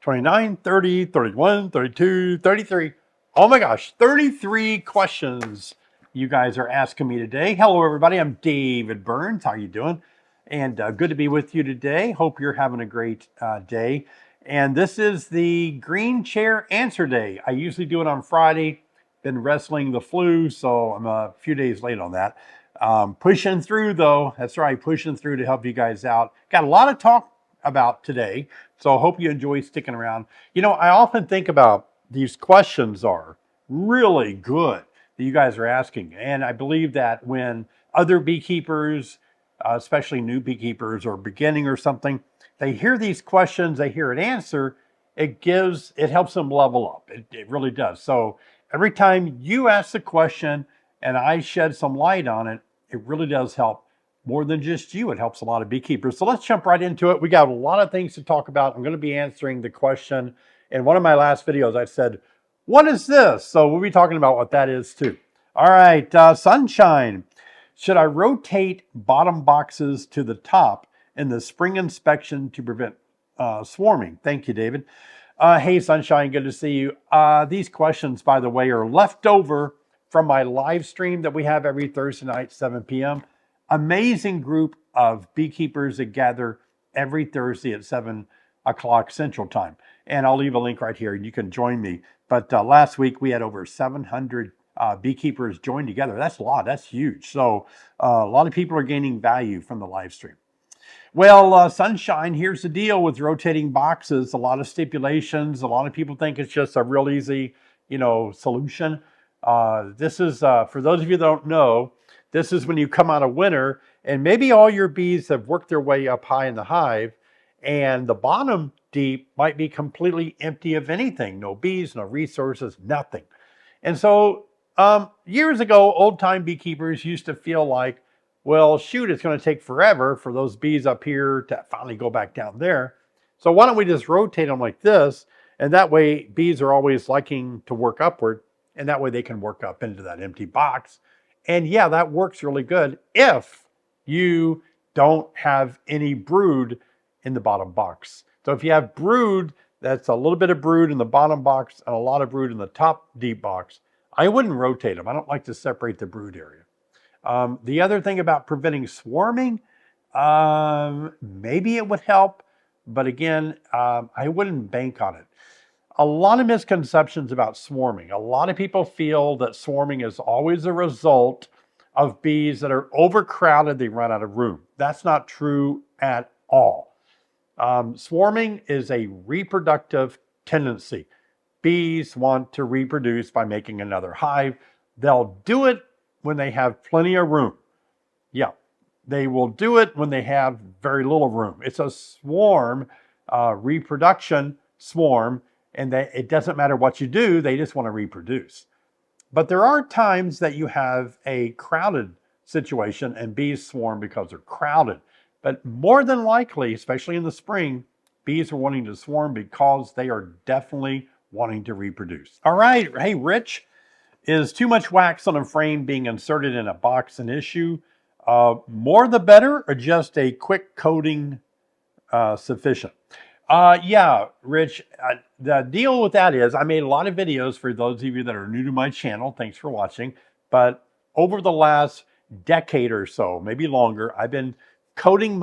29, 30, 31, 32, 33. Oh my gosh, 33 questions you guys are asking me today. Hello, everybody. I'm David Burns. How you doing? And good to be with you today. Hope you're having a great day. And this is the Green Chair Answer Day. I usually do it on Friday. Been wrestling the flu, so I'm a few days late on that. Pushing through, though. That's right, pushing through to help you guys out. Got a lot of talk about today, so I hope you enjoy sticking around. You know, I often think about these questions are really good that you guys are asking. And I believe that when other beekeepers, especially new beekeepers or beginning or something, they hear these questions, they hear an answer, it helps them level up. It really does. So every time you ask the question and I shed some light on it, it really does help more than just you. It helps a lot of beekeepers. So let's jump right into it. We got a lot of things to talk about. I'm going to be answering the question. In one of my last videos, I said, what is this? So we'll be talking about what that is too. All right, Sunshine. Should I rotate bottom boxes to the top in the spring inspection to prevent swarming? Thank you, David. Hey, Sunshine, good to see you. These questions, by the way, are left over from my live stream that we have every Thursday night, 7 p.m. Amazing group of beekeepers that gather every Thursday at 7 o'clock Central Time. And I'll leave a link right here and you can join me. But last week we had over 700 beekeepers join together. That's a lot. That's huge. So a lot of people are gaining value from the live stream. Well, Sunshine, here's the deal with rotating boxes. A lot of stipulations. A lot of people think it's just a real easy, solution. This is, for those of you that don't know, this is when you come out of winter and maybe all your bees have worked their way up high in the hive and the bottom deep might be completely empty of anything. No bees, no resources, nothing. And so years ago, old-time beekeepers used to feel like, well, shoot, it's going to take forever for those bees up here to finally go back down there. So why don't we just rotate them like this? And that way bees are always liking to work upward. And that way they can work up into that empty box. And yeah, that works really good if you don't have any brood in the bottom box. So if you have brood, that's a little bit of brood in the bottom box and a lot of brood in the top deep box, I wouldn't rotate them. I don't like to separate the brood area. The other thing about preventing swarming, maybe it would help, but again, I wouldn't bank on it. A lot of misconceptions about swarming. A lot of people feel that swarming is always a result of bees that are overcrowded, they run out of room. That's not true at all. Swarming is a reproductive tendency. Bees want to reproduce by making another hive. They'll do it when they have plenty of room. Yeah, they will do it when they have very little room. It's a swarm, reproduction swarm, and it doesn't matter what you do, they just want to reproduce. But there are times that you have a crowded situation and bees swarm because they're crowded. But more than likely, especially in the spring, bees are wanting to swarm because they are definitely wanting to reproduce. All right, hey, Rich, is too much wax on a frame being inserted in a box an issue? More the better, or just a quick coating sufficient? Yeah, Rich, the deal with that is I made a lot of videos for those of you that are new to my channel. Thanks for watching. But over the last decade or so, maybe longer, I've been making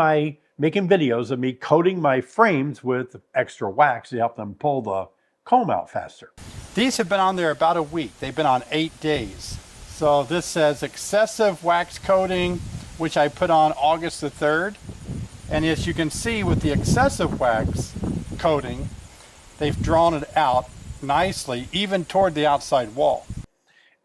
videos of me coating my frames with extra wax to help them pull the comb out faster. These have been on there about a week. They've been on 8 days. So this says excessive wax coating, which I put on August the 3rd. And as you can see with the excessive wax coating, they've drawn it out nicely, even toward the outside wall.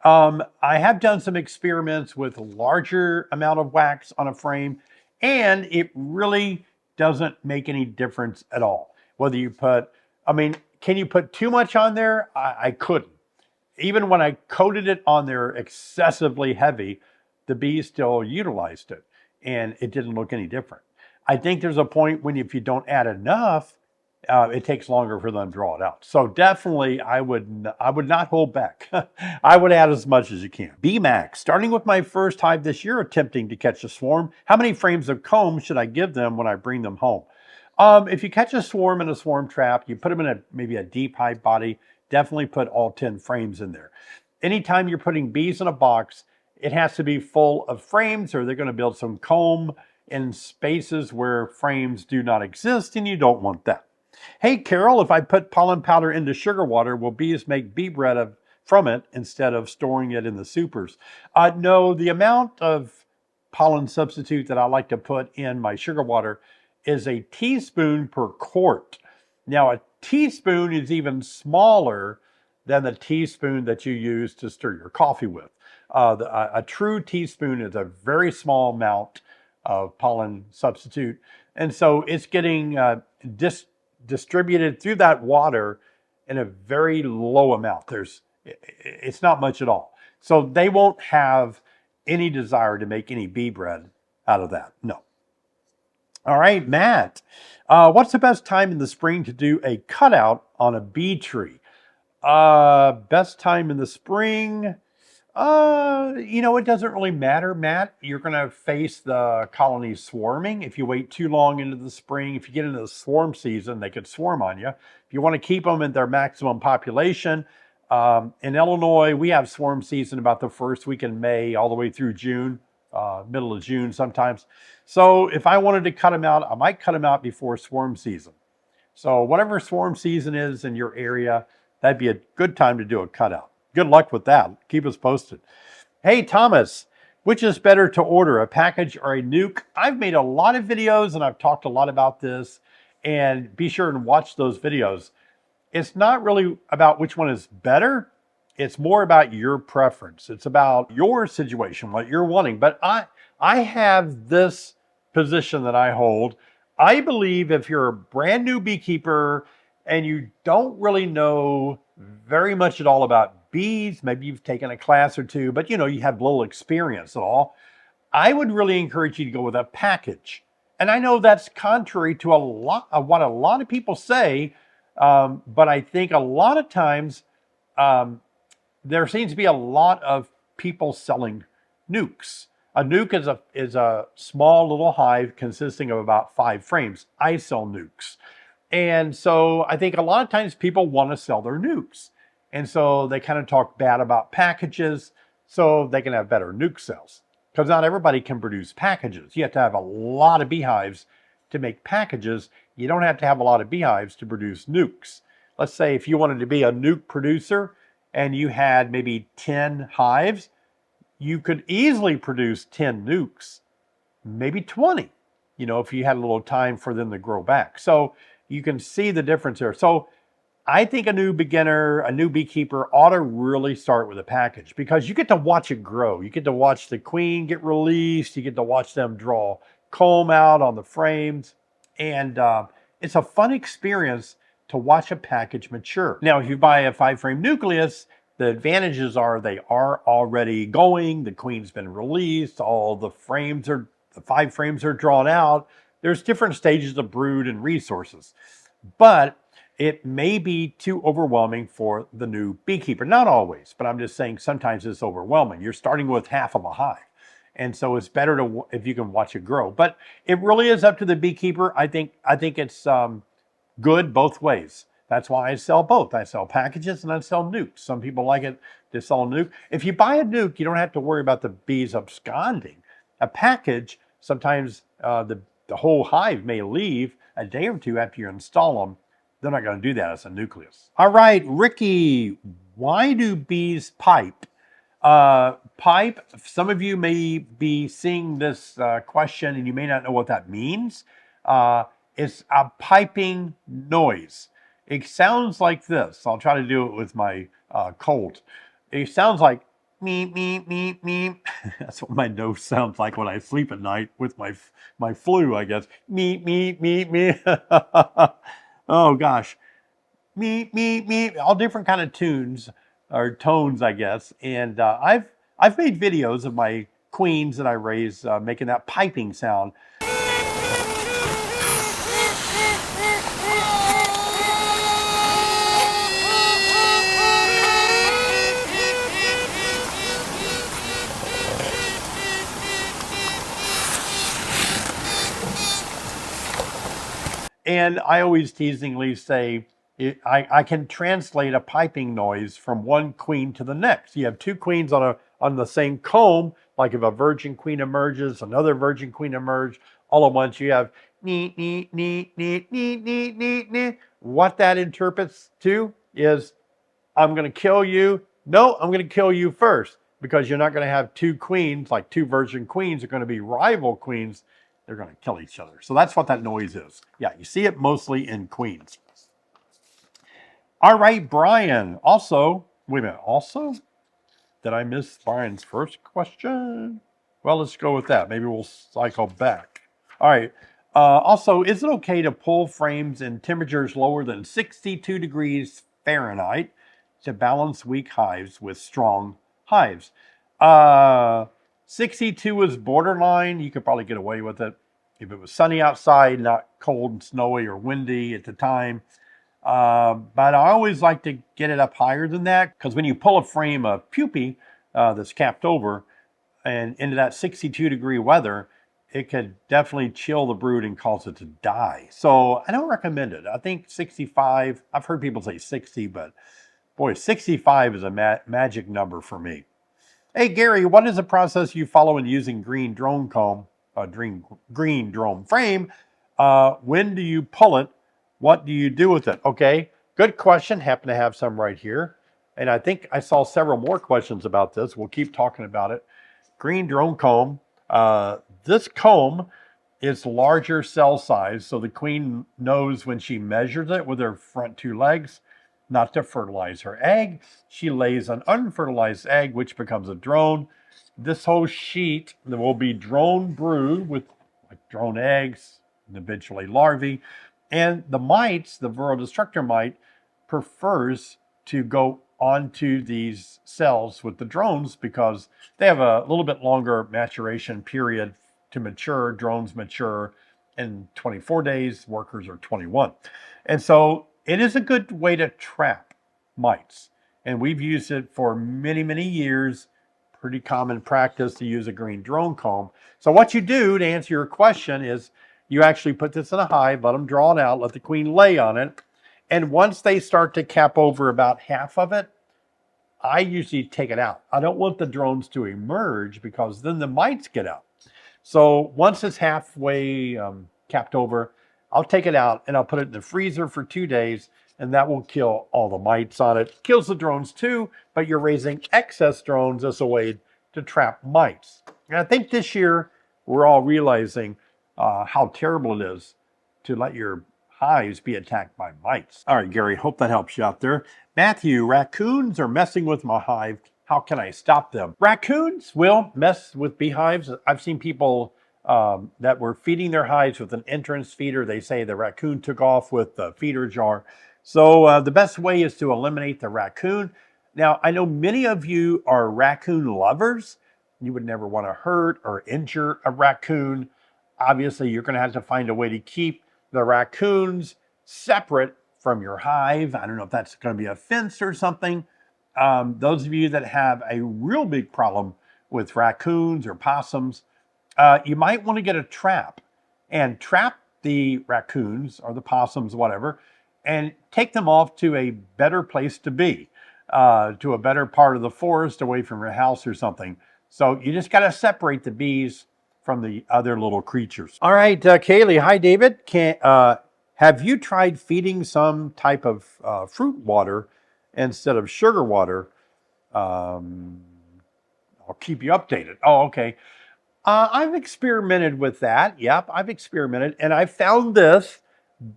I have done some experiments with larger amount of wax on a frame, and it really doesn't make any difference at all. Whether you can you put too much on there? I couldn't. Even when I coated it on there excessively heavy, the bees still utilized it, and it didn't look any different. I think there's a point when if you don't add enough, it takes longer for them to draw it out. So definitely, I would not hold back. I would add as much as you can. BMAX, starting with my first hive this year, attempting to catch a swarm. How many frames of comb should I give them when I bring them home? If you catch a swarm in a swarm trap, you put them in maybe a deep hive body, definitely put all 10 frames in there. Anytime you're putting bees in a box, it has to be full of frames or they're going to build some comb in spaces where frames do not exist, and you don't want that. Hey, Carol, if I put pollen powder into sugar water, will bees make bee bread from it instead of storing it in the supers? No, the amount of pollen substitute that I like to put in my sugar water is a teaspoon per quart. Now, a teaspoon is even smaller than the teaspoon that you use to stir your coffee with. A true teaspoon is a very small amount of pollen substitute. And so it's getting distributed through that water in a very low amount. It's not much at all. So they won't have any desire to make any bee bread out of that. No. All right, Matt. What's the best time in the spring to do a cutout on a bee tree? Best time in the spring? It doesn't really matter, Matt. You're going to face the colonies swarming. If you wait too long into the spring, if you get into the swarm season, they could swarm on you. If you want to keep them at their maximum population, in Illinois, we have swarm season about the first week in May all the way through June, middle of June sometimes. So if I wanted to cut them out, I might cut them out before swarm season. So whatever swarm season is in your area, that'd be a good time to do a cutout. Good luck with that. Keep us posted. Hey, Thomas, which is better to order, a package or a nuke? I've made a lot of videos and I've talked a lot about this, and be sure and watch those videos. It's not really about which one is better. It's more about your preference. It's about your situation, what you're wanting. But I have this position that I hold. I believe if you're a brand new beekeeper and you don't really know very much at all about bees, maybe you've taken a class or two, but you have little experience at all, I would really encourage you to go with a package. And I know that's contrary to a lot of what a lot of people say, but I think a lot of times there seems to be a lot of people selling nukes. A nuke is a small little hive consisting of about 5 frames. I sell nukes. And so I think a lot of times people want to sell their nukes. And so they kind of talk bad about packages so they can have better nuke sales. Because not everybody can produce packages. You have to have a lot of beehives to make packages. You don't have to have a lot of beehives to produce nukes. Let's say if you wanted to be a nuke producer and you had maybe 10 hives, you could easily produce 10 nukes, maybe 20, if you had a little time for them to grow back. So you can see the difference there. So I think a new beginner, a new beekeeper ought to really start with a package because you get to watch it grow. You get to watch the queen get released. You get to watch them draw comb out on the frames. And it's a fun experience to watch a package mature. Now, if you buy a 5-frame nucleus, the advantages are they are already going. The queen's been released. All the 5 frames are drawn out. There's different stages of brood and resources. But it may be too overwhelming for the new beekeeper. Not always, but I'm just saying sometimes it's overwhelming. You're starting with half of a hive. And so it's better if you can watch it grow. But it really is up to the beekeeper. I think it's good both ways. That's why I sell both. I sell packages and I sell nukes. Some people like it to sell a nuke. If you buy a nuke, you don't have to worry about the bees absconding. A package, sometimes the whole hive may leave a day or two after you install them. They're not going to do that as a nucleus. All right, Ricky, why do bees pipe? Pipe, some of you may be seeing this question and you may not know what that means. It's a piping noise. It sounds like this. I'll try to do it with my Colt. It sounds like meep, meep, meep, meep. That's what my nose sounds like when I sleep at night with my flu, I guess. Meep, meep, meep, meep. Oh gosh. Meep, meep, meep. All different kind of tunes or tones, I guess. And I've made videos of my queens that I raise making that piping sound. And I always teasingly say, I can translate a piping noise from one queen to the next. You have two queens on the same comb, like if a virgin queen emerges, another virgin queen emerge, all at once you have nee, nee, nee, nee, nee, nee, nee, nee. What that interprets to is, I'm going to kill you. No, I'm going to kill you first, because you're not going to have two queens, like two virgin queens are going to be rival queens. They're going to kill each other. So that's what that noise is. Yeah, you see it mostly in queens. All right, Brian. Also, wait a minute. Also, did I miss Brian's first question? Well, let's go with that. Maybe we'll cycle back. All right. Also, is it okay to pull frames in temperatures lower than 62 degrees Fahrenheit to balance weak hives with strong hives? 62 is borderline. You could probably get away with it if it was sunny outside, not cold and snowy or windy at the time. But I always like to get it up higher than that, because when you pull a frame of pupae that's capped over and into that 62 degree weather, it could definitely chill the brood and cause it to die. So I don't recommend it. I think 65, I've heard people say 60, but boy, 65 is a magic number for me. Hey, Gary, what is the process you follow in using green drone comb, green drone frame? When do you pull it? What do you do with it? Okay, good question. Happen to have some right here. And I think I saw several more questions about this. We'll keep talking about it. Green drone comb. This comb is larger cell size, so the queen knows when she measures it with her front two legs not to fertilize her egg. She lays an unfertilized egg, which becomes a drone. This whole sheet will be drone brood with like drone eggs and eventually larvae. And the mites, the viral destructor mite, prefers to go onto these cells with the drones because they have a little bit longer maturation period to mature. Drones mature in 24 days, workers are 21. And so it is a good way to trap mites. And we've used it for many, many years. Pretty common practice to use a green drone comb. So what you do to answer your question is you actually put this in a hive, let them draw it out, let the queen lay on it. And once they start to cap over about half of it, I usually take it out. I don't want the drones to emerge because then the mites get out. So once it's halfway capped over, I'll take it out and I'll put it in the freezer for 2 days, and that will kill all the mites on it. Kills the drones too, but you're raising excess drones as a way to trap mites. And I think this year we're all realizing how terrible it is to let your hives be attacked by mites. All right, Gary, hope that helps you out there. Matthew, raccoons are messing with my hive. How can I stop them? Raccoons will mess with beehives. I've seen people that were feeding their hives with an entrance feeder. They say the raccoon took off with the feeder jar. So the best way is to eliminate the raccoon. Now, I know many of you are raccoon lovers. You would never want to hurt or injure a raccoon. Obviously, you're going to have to find a way to keep the raccoons separate from your hive. I don't know if that's going to be a fence or something. Those of you that have a real big problem with raccoons or possums, you might want to get a trap and trap the raccoons or the possums, whatever, and take them off to a better place to be, to a better part of the forest away from your house or something. So you just got to separate the bees from the other little creatures. All right, Kaylee. Hi, David. Have you tried feeding some type of fruit water instead of sugar water? I'll keep you updated. Oh, okay. I've experimented with that. Yep, I've experimented. And I found this.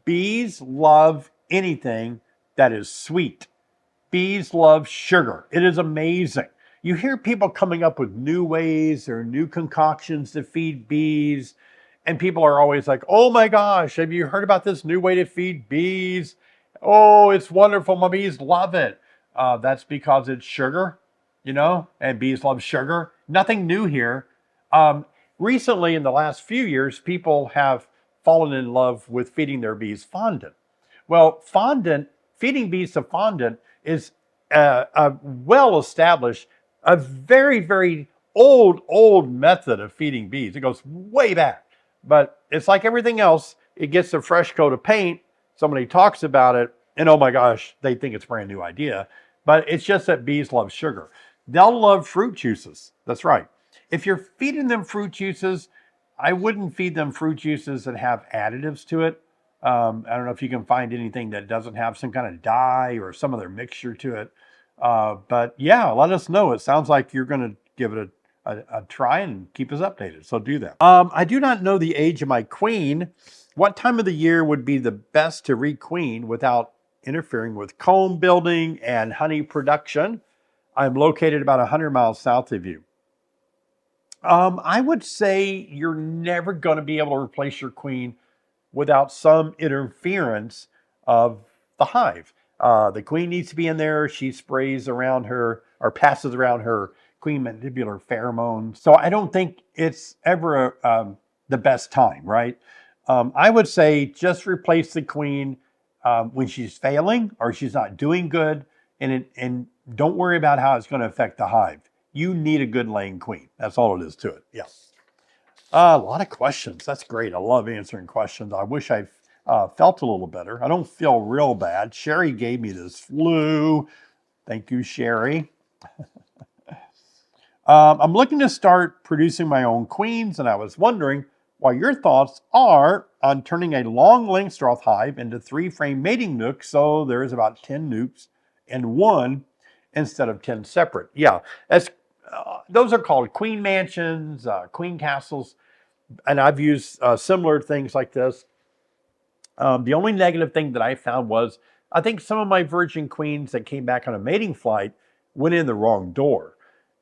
Bees love anything that is sweet. Bees love sugar. It is amazing. You hear people coming up with new ways or new concoctions to feed bees. And people are always like, oh my gosh, have you heard about this new way to feed bees? Oh, it's wonderful. My bees love it. That's because it's sugar, and bees love sugar. Nothing new here. Recently, in the last few years, people have fallen in love with feeding their bees fondant. Well, feeding bees to fondant is a well-established, a very, very old method of feeding bees. It goes way back. But it's like everything else. it gets a fresh coat of paint, somebody talks about it, and oh my gosh, they think it's a brand new idea. But it's just that bees love sugar. They'll love fruit juices. That's right. If you're feeding them fruit juices, I wouldn't feed them fruit juices that have additives to it. I don't know if you can find anything that doesn't have some kind of dye or some other mixture to it. But yeah, let us know. It sounds like you're going to give it a try and keep us updated. So do that. I do not know the age of my queen. What time of the year would be the best to requeen without interfering with comb building and honey production? I'm located about 100 miles south of you. I would say you're never going to be able to replace your queen without some interference of the hive. The queen needs to be in there. She sprays around her or passes around her queen mandibular pheromones. So I don't think it's ever the best time, right? I would say just replace the queen when she's failing or she's not doing good, and don't worry about how it's going to affect the hive. You need a good laying queen. That's all it is to it. Yeah. A lot of questions. That's great. I love answering questions. I wish I felt a little better. I don't feel real bad. Sherry gave me this flu. Thank you, Sherry. I'm looking to start producing my own queens, and I was wondering what your thoughts are on turning a long Langstroth hive into 3-frame mating nooks, so there's about 10 nooks in one instead of 10 separate. Yeah, those are called queen mansions, queen castles, and I've used similar things like this. The only negative thing that I found was I think some of my virgin queens that came back on a mating flight went in the wrong door.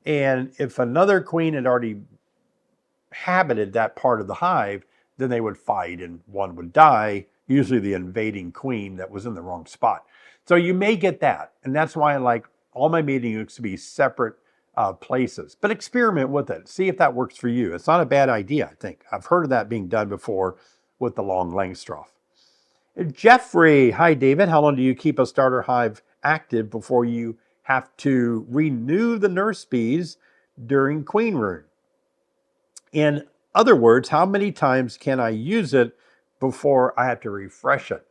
And if another queen had already habited that part of the hive, then they would fight and one would die, usually the invading queen that was in the wrong spot. So you may get that. And that's why I like all my mating nooks to be separate places. But experiment with it. See if that works for you. It's not a bad idea, I think. I've heard of that being done before with the long Langstroth. Jeffrey, hi David. How long do you keep a starter hive active before you have to renew the nurse bees during queen rune? In other words, how many times can I use it before I have to refresh it?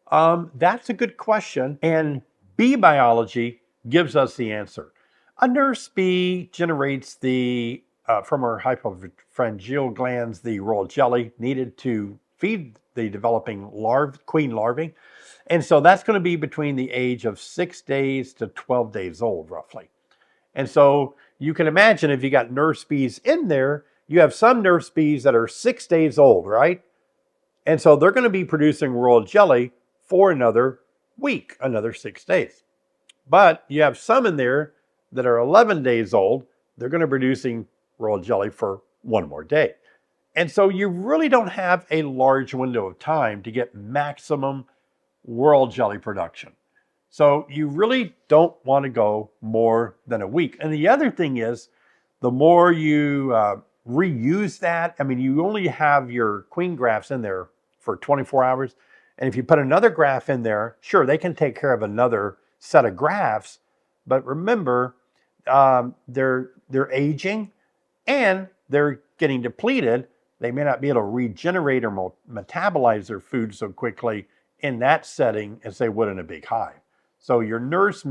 That's a good question. And bee biology gives us the answer. A nurse bee generates from her hypopharyngeal glands the royal jelly needed to feed the developing queen larvae. And so that's going to be between the age of 6 days to 12 days old, roughly. And so you can imagine if you got nurse bees in there, you have some nurse bees that are 6 days old, right? And so they're going to be producing royal jelly for another week, another 6 days. But you have some in there that are 11 days old. They're going to be producing royal jelly for one more day. And so you really don't have a large window of time to get maximum royal jelly production. So you really don't want to go more than a week. And the other thing is, the more you reuse that, I mean, you only have your queen grafts in there for 24 hours. And if you put another graft in there, sure, they can take care of another set of grafts. But remember, they're aging and they're getting depleted. They may not be able to regenerate or metabolize their food so quickly in that setting as they would in a big hive. So your nurse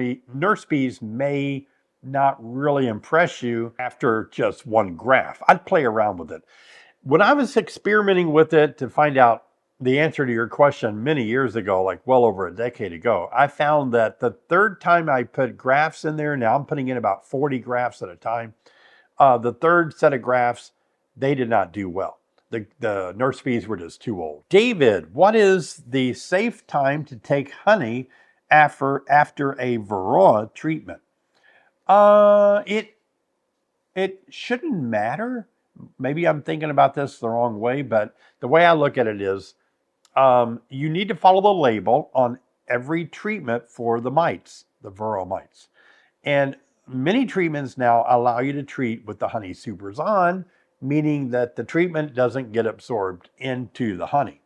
bees may not really impress you after just one graft. I'd play around with it. When I was experimenting with it to find out the answer to your question many years ago, like well over a decade ago, I found that the third time I put grafts in there, now I'm putting in about 40 grafts at a time, the third set of grafts, they did not do well. The nurse bees were just too old. David, what is the safe time to take honey after a varroa treatment? It shouldn't matter. Maybe I'm thinking about this the wrong way, but the way I look at it is you need to follow the label on every treatment for the mites, the varroa mites. And many treatments now allow you to treat with the honey supers on, meaning that the treatment doesn't get absorbed into the honey.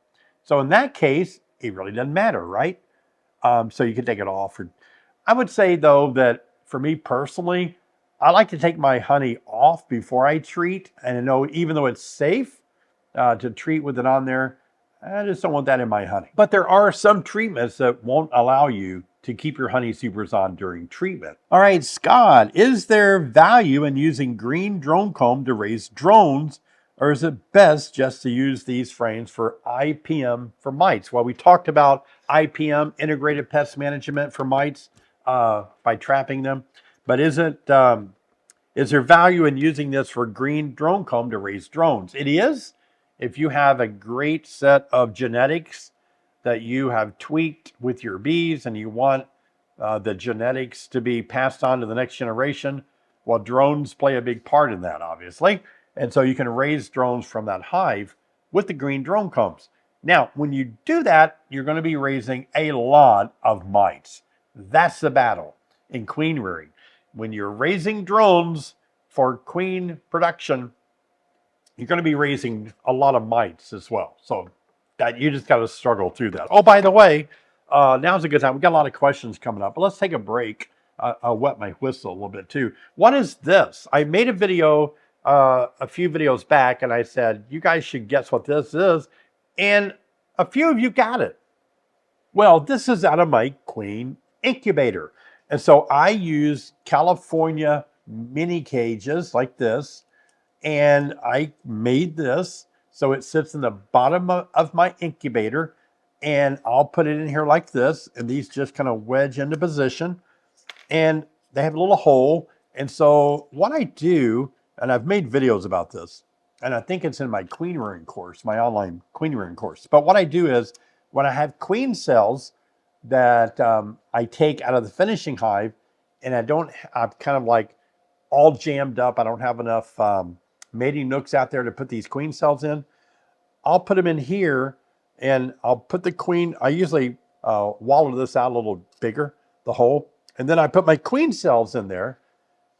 So in that case, it really doesn't matter, right? So you can take it off. I would say, though, that for me personally, I like to take my honey off before I treat. And I know even though it's safe to treat with it on there, I just don't want that in my honey. But there are some treatments that won't allow you to keep your honey supers on during treatment. All right, Scott, is there value in using green drone comb to raise drones, or is it best just to use these frames for IPM for mites? Well, we talked about IPM, integrated pest management for mites, by trapping them. But is there value in using this for green drone comb to raise drones? It is. If you have a great set of genetics that you have tweaked with your bees and you want the genetics to be passed on to the next generation, well, drones play a big part in that, obviously. And so you can raise drones from that hive with the green drone combs. Now, when you do that, you're going to be raising a lot of mites. That's the battle in queen rearing. When you're raising drones for queen production, you're going to be raising a lot of mites as well. So that you just got to struggle through that. Oh, by the way, now's a good time. We've got a lot of questions coming up, but let's take a break. I'll wet my whistle a little bit too. What is this? I made a video a few videos back, and I said, you guys should guess what this is. And a few of you got it. Well, this is out of my queen incubator. And so I use California mini cages like this. And I made this so it sits in the bottom of my incubator, and I'll put it in here like this, and these just kind of wedge into position, and they have a little hole. And so what I do, and I've made videos about this, and I think it's in my queen rearing course, my online queen rearing course. But what I do is when I have queen cells that I take out of the finishing hive, and I'm kind of like all jammed up, I don't have enough mating nooks out there to put these queen cells in, I'll put them in here, and I'll put the queen, I usually wallow this out a little bigger, the hole, and then I put my queen cells in there,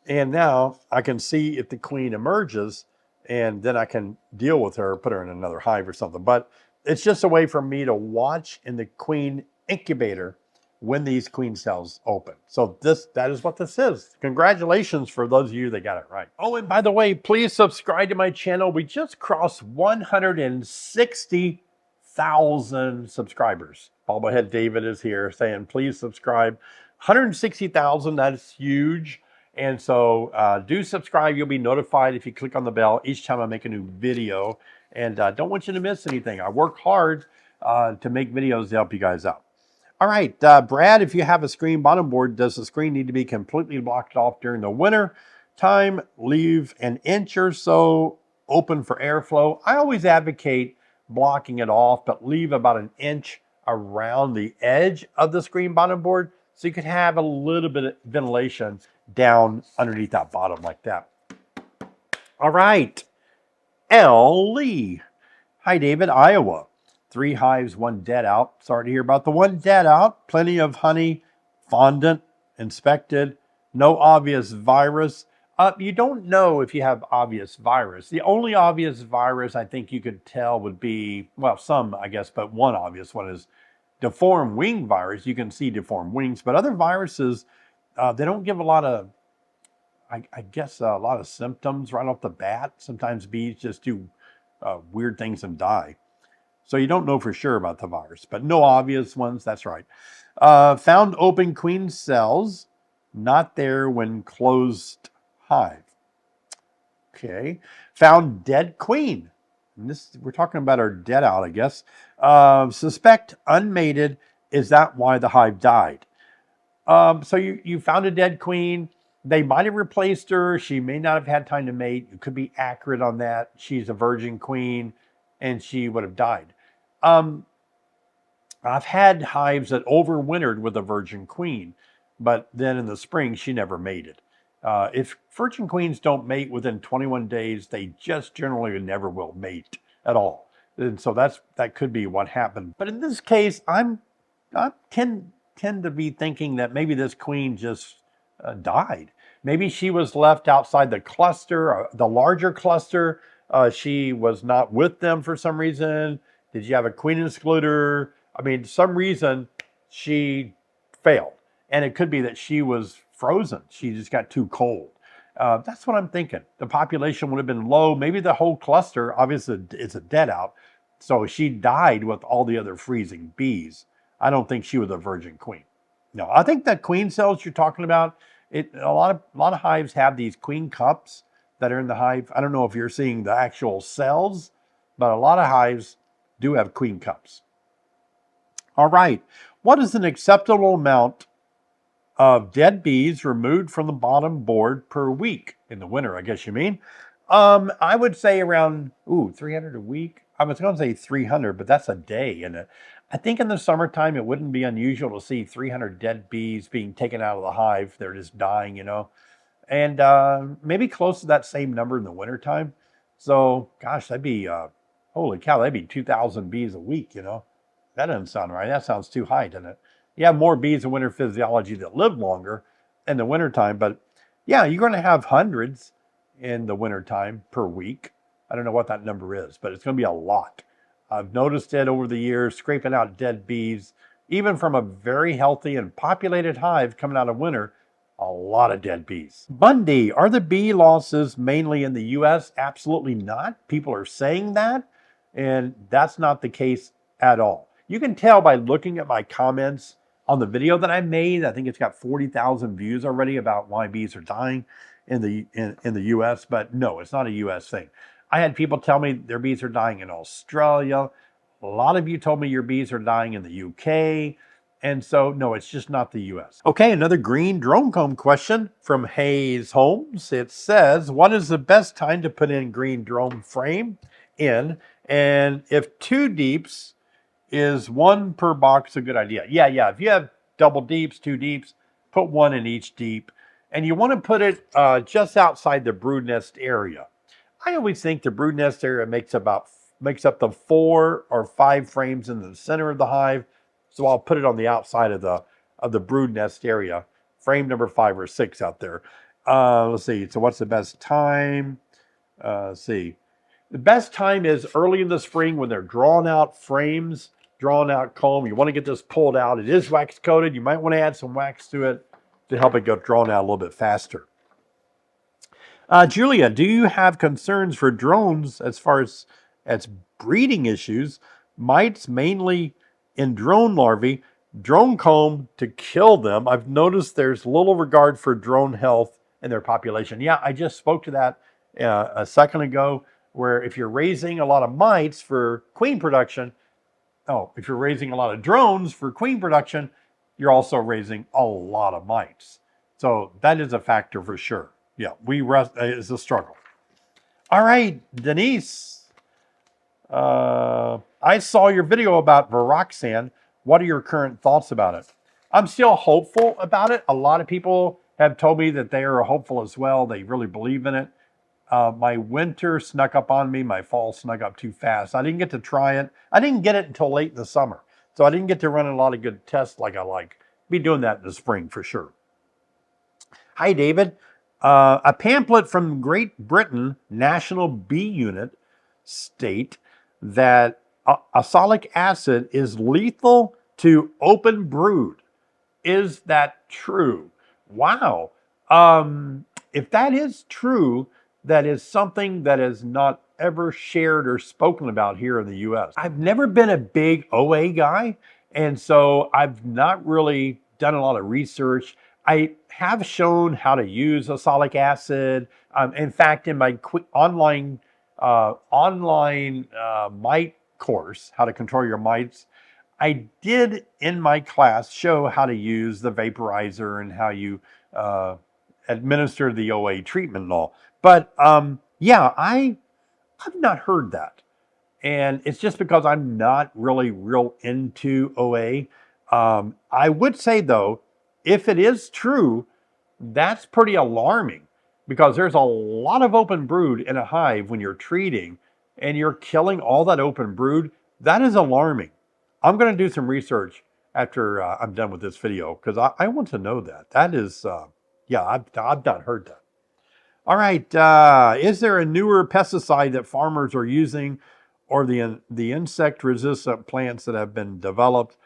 and now I can see if the queen emerges, and then I can deal with her, put her in another hive or something. But it's just a way for me to watch in the queen incubator when these queen cells open. So that is what this is. Congratulations for those of you that got it right. Oh, and by the way, please subscribe to my channel. We just crossed 160,000 subscribers. Bobblehead David is here saying, please subscribe. 160,000, that's huge. And so do subscribe. You'll be notified if you click on the bell each time I make a new video. And don't want you to miss anything. I work hard to make videos to help you guys out. All right, Brad, if you have a screen bottom board, does the screen need to be completely blocked off during the winter time? Leave an inch or so open for airflow. I always advocate blocking it off, but leave about an inch around the edge of the screen bottom board so you could have a little bit of ventilation down underneath that bottom like that. All right, L. Lee. Hi, David, Iowa. 3 hives, 1 dead out. Sorry to hear about the 1 dead out. Plenty of honey, fondant, inspected. No obvious virus. You don't know if you have obvious virus. The only obvious virus I think you could tell would be, well, some, I guess, but one obvious one is deformed wing virus. You can see deformed wings, but other viruses, they don't give a lot of, I guess, a lot of symptoms right off the bat. Sometimes bees just do weird things and die. So you don't know for sure about the virus, but no obvious ones. That's right. Found open queen cells, not there when closed hive. Okay. Found dead queen. And this, we're talking about our dead out, I guess. Suspect unmated. Is that why the hive died? So you found a dead queen. They might have replaced her. She may not have had time to mate. You could be accurate on that. She's a virgin queen and she would have died. I've had hives that overwintered with a virgin queen, but then in the spring, she never mated. If virgin queens don't mate within 21 days, they just generally never will mate at all. And so that could be what happened. But in this case, I tend to be thinking that maybe this queen just died. Maybe she was left outside the cluster, the larger cluster. She was not with them for some reason. Did you have a queen excluder? I mean, some reason she failed. And it could be that she was frozen. She just got too cold. That's what I'm thinking. The population would have been low. Maybe the whole cluster, obviously it's a dead out, So she died with all the other freezing bees. I don't think she was a virgin queen. No, I think that queen cells you're talking about, a lot of hives have these queen cups that are in the hive. I don't know if you're seeing the actual cells, but a lot of hives do have queen cups. All right. What is an acceptable amount of dead bees removed from the bottom board per week in the winter, I guess you mean? I would say around 300 a week. I was going to say 300, but that's a day. And I think in the summertime, it wouldn't be unusual to see 300 dead bees being taken out of the hive. They're just dying, and maybe close to that same number in the wintertime. So, gosh, that'd be, holy cow, that'd be 2,000 bees a week, That doesn't sound right. That sounds too high, doesn't it? You have more bees in winter physiology that live longer in the wintertime, but yeah, you're going to have hundreds in the wintertime per week. I don't know what that number is, but it's going to be a lot. I've noticed it over the years, scraping out dead bees, even from a very healthy and populated hive coming out of winter, a lot of dead bees. Bundy, are the bee losses mainly in the U.S.? Absolutely not. People are saying that, and that's not the case at all. You can tell by looking at my comments on the video that I made. I think it's got 40,000 views already about why bees are dying in the U.S., but no, it's not a U.S. thing. I had people tell me their bees are dying in Australia. A lot of you told me your bees are dying in the U.K., and so, no, it's just not the U.S. Okay, another green drone comb question from Hayes Holmes. It says, what is the best time to put in green drone frame in? And if 2 deeps, is 1 per box a good idea? Yeah. If you have double deeps, 2 deeps, put 1 in each deep. And you want to put it just outside the brood nest area. I always think the brood nest area makes up the 4 or 5 frames in the center of the hive. So I'll put it on the outside of the brood nest area, frame number 5 or 6 out there. Let's see. So what's the best time? Let's see. The best time is early in the spring when they're drawn out frames, drawn out comb. You want to get this pulled out. It is wax coated. You might want to add some wax to it to help it get drawn out a little bit faster. Julia, do you have concerns for drones as far as breeding issues? Mites mainly in drone larvae, drone comb to kill them. I've noticed there's little regard for drone health in their population. Yeah, I just spoke to that a second ago, where if you're raising a lot of mites for queen production, if you're raising a lot of drones for queen production, you're also raising a lot of mites. So that is a factor for sure. Yeah, it's a struggle. All right, Denise. I saw your video about Viroxan. What are your current thoughts about it? I'm still hopeful about it. A lot of people have told me that they are hopeful as well. They really believe in it. My winter snuck up on me. My fall snuck up too fast. I didn't get to try it. I didn't get it until late in the summer. So I didn't get to run a lot of good tests like I like. Be doing that in the spring for sure. Hi, David. A pamphlet from Great Britain National Bee Unit state that oxalic acid is lethal to open brood. Is that true? Wow. If that is true, that is something that is not ever shared or spoken about here in the U.S. I've never been a big OA guy, and so I've not really done a lot of research. I have shown how to use oxalic acid. In fact, in my online mite course, how to control your mites, I did in my class show how to use the vaporizer and how you administer the OA treatment and all. But yeah, I've not heard that. And it's just because I'm not really real into OA. I would say, though, if it is true, that's pretty alarming, because there's a lot of open brood in a hive when you're treating and you're killing all that open brood. That is alarming. I'm going to do some research after I'm done with this video, because I want to know that. That is, yeah, I've not heard that. All right, is there a newer pesticide that farmers are using, or the insect-resistant plants that have been developed?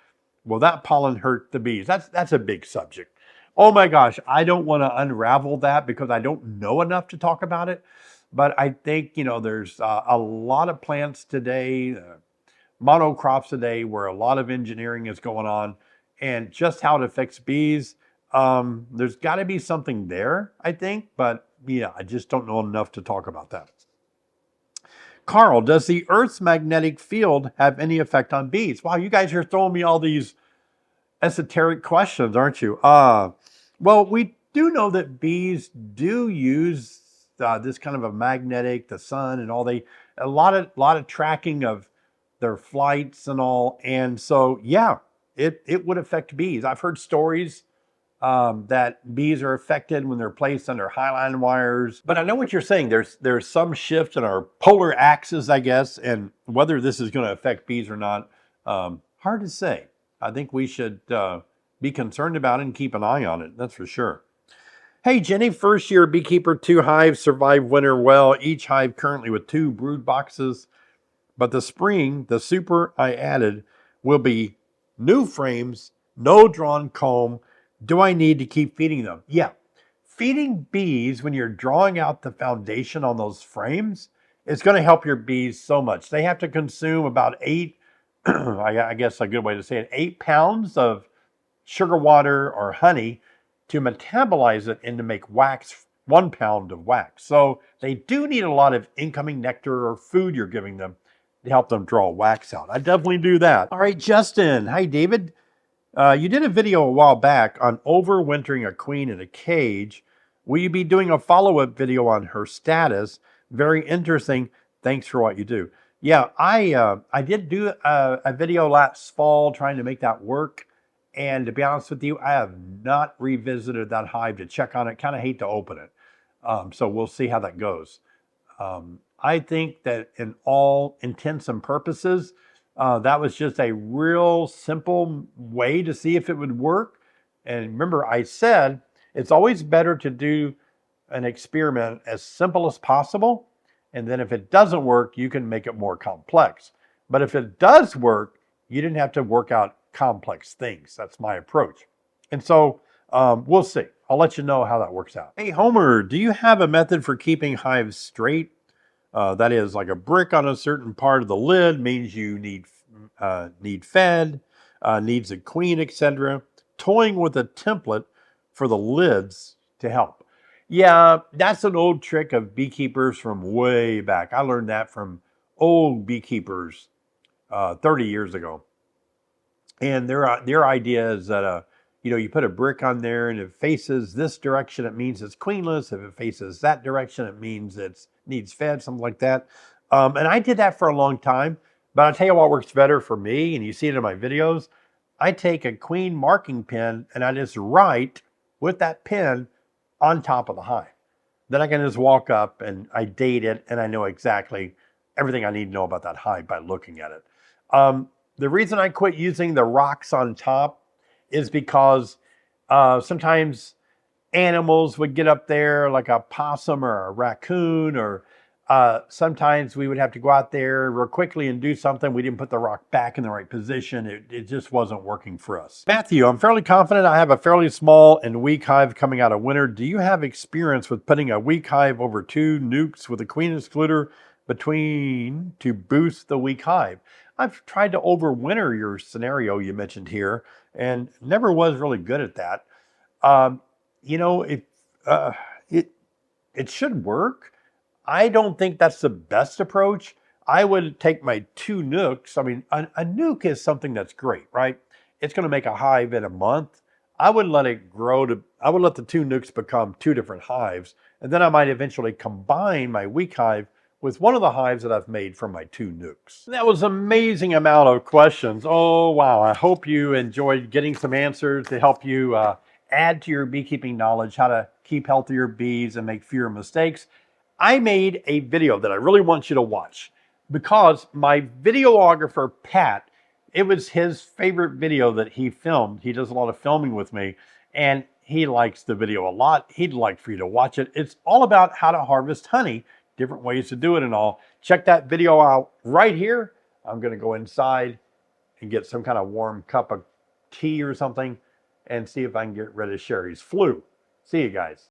Will that pollen hurt the bees? That's a big subject. Oh my gosh, I don't want to unravel that because I don't know enough to talk about it. But I think, there's a lot of plants today. monocrops today where a lot of engineering is going on, and just how it affects bees. There's got to be something there, I think, but yeah, I just don't know enough to talk about that. Carl, does the Earth's magnetic field have any effect on bees? Wow, you guys are throwing me all these esoteric questions, aren't you? Well, we do know that bees do use this kind of a magnetic, the sun and all. A lot of tracking of their flights and all, and so yeah, it would affect bees. I've heard stories that bees are affected when they're placed under highline wires. But I know what you're saying. There's some shift in our polar axis, I guess, and whether this is going to affect bees or not, hard to say. I think we should be concerned about it and keep an eye on it. That's for sure. Hey, Jenny, first year beekeeper, 2 hives survived winter well. Each hive currently with 2 brood boxes. But the spring, the super I added will be new frames, no drawn comb. Do I need to keep feeding them? Yeah. Feeding bees when you're drawing out the foundation on those frames is going to help your bees so much. They have to consume about 8, I guess a good way to say it, 8 pounds of sugar water or honey to metabolize it and to make wax, 1 pound of wax. So they do need a lot of incoming nectar or food you're giving them to help them draw wax out. I definitely do that. All right, Justin. Hi, David. You did a video a while back on overwintering a queen in a cage. Will you be doing a follow-up video on her status? Very interesting. Thanks for what you do. Yeah, I did do a video last fall trying to make that work. And to be honest with you, I have not revisited that hive to check on it. Kind of hate to open it. So we'll see how that goes. I think that in all intents and purposes, that was just a real simple way to see if it would work. And remember, I said it's always better to do an experiment as simple as possible. And then if it doesn't work, you can make it more complex. But if it does work, you didn't have to work out complex things. That's my approach. And so we'll see. I'll let you know how that works out. Hey, Homer, do you have a method for keeping hives straight? That is, like a brick on a certain part of the lid means you need fed, needs a queen, etc. Toying with a template for the lids to help. Yeah, that's an old trick of beekeepers from way back. I learned that from old beekeepers 30 years ago. And their idea is that you put a brick on there, and if it faces this direction, it means it's queenless. If it faces that direction, it means it needs fed, something like that. And I did that for a long time. But I'll tell you what works better for me, and you see it in my videos. I take a queen marking pen, and I just write with that pen on top of the hive. Then I can just walk up, and I date it, and I know exactly everything I need to know about that hive by looking at it. The reason I quit using the rocks on top is because sometimes animals would get up there, like a possum or a raccoon, or sometimes we would have to go out there real quickly and do something. We didn't put the rock back in the right position. It just wasn't working for us. Matthew, I'm fairly confident I have a fairly small and weak hive coming out of winter. Do you have experience with putting a weak hive over 2 nukes with a queen excluder between to boost the weak hive? I've tried to overwinter your scenario you mentioned here and never was really good at that. It should work. I don't think that's the best approach. I would take my 2 nukes. I mean, a nuke is something that's great, right? It's going to make a hive in a month. I would let it grow I would let the 2 nukes become 2 different hives. And then I might eventually combine my weak hive with one of the hives that I've made from my 2 nukes. That was an amazing amount of questions. Oh, wow. I hope you enjoyed getting some answers to help you add to your beekeeping knowledge, how to keep healthier bees and make fewer mistakes. I made a video that I really want you to watch because my videographer, Pat, it was his favorite video that he filmed. He does a lot of filming with me, and he likes the video a lot. He'd like for you to watch it. It's all about how to harvest honey, different ways to do it and all. Check that video out right here. I'm going to go inside and get some kind of warm cup of tea or something and see if I can get rid of Sherry's flu. See you guys.